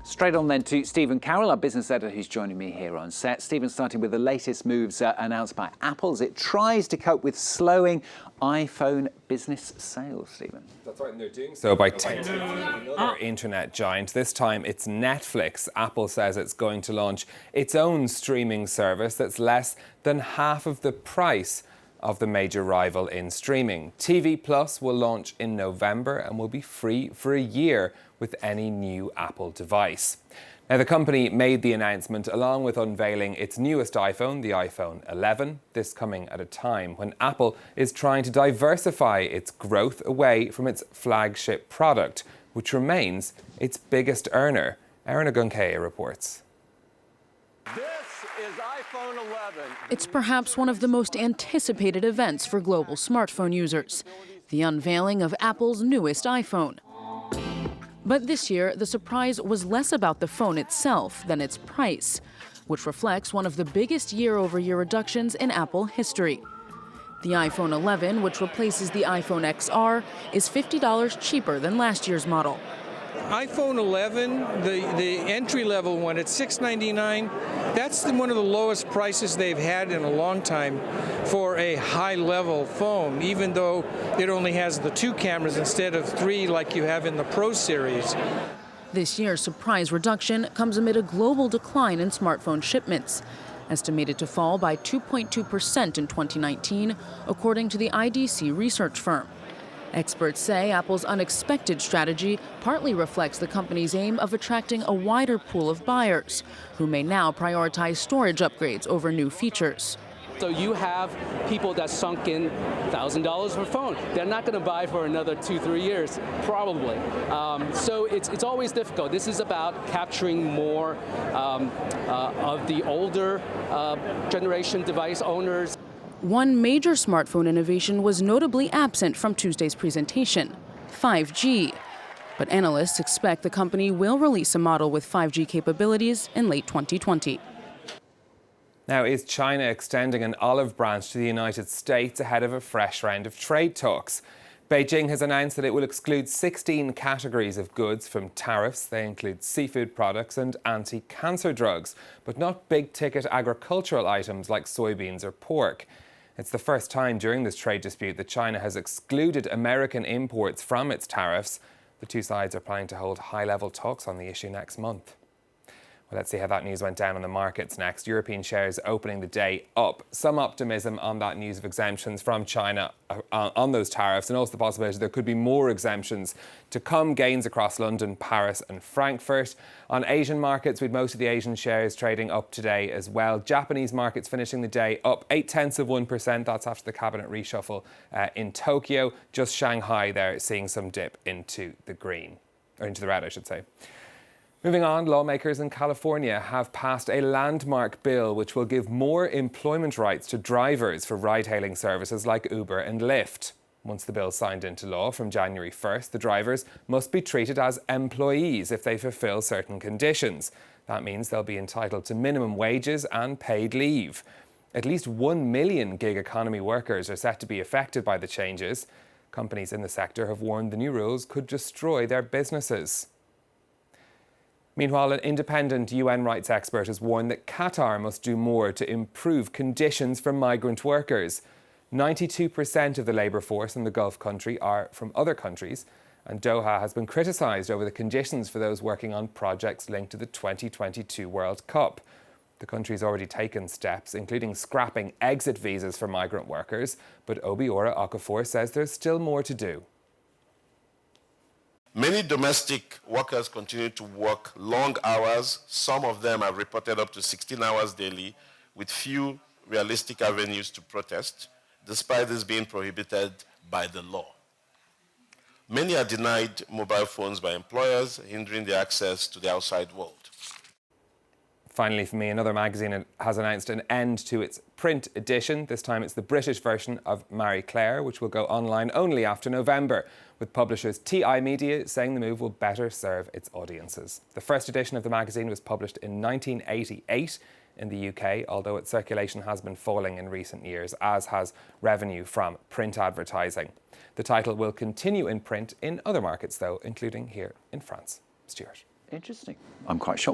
Straight on then to Stephen Carroll, our business editor, who's joining me here on set. Stephen, starting with the latest moves announced by Apple as it tries to cope with slowing iPhone business sales, Stephen. That's right, and they're doing so by taking another internet giant. This time it's Netflix. Apple says it's going to launch its own streaming service that's less than half of the price of the major rival in streaming. TV Plus will launch in November and will be free for a year with any new Apple device. Now, the company made the announcement along with unveiling its newest iPhone, the iPhone 11, this coming at a time when Apple is trying to diversify its growth away from its flagship product, which remains its biggest earner. Erin Ogunkeye reports. Is iPhone 11. It's perhaps one of the most anticipated events for global smartphone users, the unveiling of Apple's newest iPhone. But this year, the surprise was less about the phone itself than its price, which reflects one of the biggest year-over-year reductions in Apple history. The iPhone 11, which replaces the iPhone XR, is $50 cheaper than last year's model. iPhone 11, the entry-level one, at $699. That's one of the lowest prices they've had in a long time for a high-level phone, even though it only has the 2 cameras instead of 3 like you have in the Pro series. This year's surprise reduction comes amid a global decline in smartphone shipments, estimated to fall by 2.2% in 2019, according to the IDC research firm. Experts say Apple's unexpected strategy partly reflects the company's aim of attracting a wider pool of buyers, who may now prioritize storage upgrades over new features. So you have people that sunk in $1,000 for a phone. They're not going to buy for another 2-3 years, probably. So it's always difficult. This is about capturing more of the older generation device owners. One major smartphone innovation was notably absent from Tuesday's presentation: 5G. But analysts expect the company will release a model with 5G capabilities in late 2020. Now, is China extending an olive branch to the United States ahead of a fresh round of trade talks? Beijing has announced that it will exclude 16 categories of goods from tariffs. They include seafood products and anti-cancer drugs, but not big-ticket agricultural items like soybeans or pork. It's the first time during this trade dispute that China has excluded American imports from its tariffs. The two sides are planning to hold high-level talks on the issue next month. Well, let's see how that news went down on the markets next. European shares opening the day up. Some optimism on that news of exemptions from China on those tariffs, and also the possibility there could be more exemptions to come. Gains across London, Paris and Frankfurt. On Asian markets, with most of the Asian shares trading up today as well. Japanese markets finishing the day up 0.8%. That's after the cabinet reshuffle in Tokyo. Just Shanghai there seeing some dip into the green, or into the red, I should say. Moving on, lawmakers in California have passed a landmark bill which will give more employment rights to drivers for ride-hailing services like Uber and Lyft. Once the bill is signed into law from January 1st, the drivers must be treated as employees if they fulfill certain conditions. That means they'll be entitled to minimum wages and paid leave. At least 1 million gig economy workers are set to be affected by the changes. Companies in the sector have warned the new rules could destroy their businesses. Meanwhile, an independent UN rights expert has warned that Qatar must do more to improve conditions for migrant workers. 92% of the labour force in the Gulf country are from other countries, and Doha has been criticised over the conditions for those working on projects linked to the 2022 World Cup. The country's already taken steps, including scrapping exit visas for migrant workers, but Obiora Okafor says there's still more to do. Many domestic workers continue to work long hours. Some of them have reported up to 16 hours daily, with few realistic avenues to protest, despite this being prohibited by the law. Many are denied mobile phones by employers, hindering their access to the outside world. Finally, for me, another magazine has announced an end to its print edition. This time it's the British version of Marie Claire, which will go online only after November, with publishers TI Media saying the move will better serve its audiences. The first edition of the magazine was published in 1988 in the UK, although its circulation has been falling in recent years, as has revenue from print advertising. The title will continue in print in other markets, though, including here in France. Stuart. Interesting. I'm quite shocked.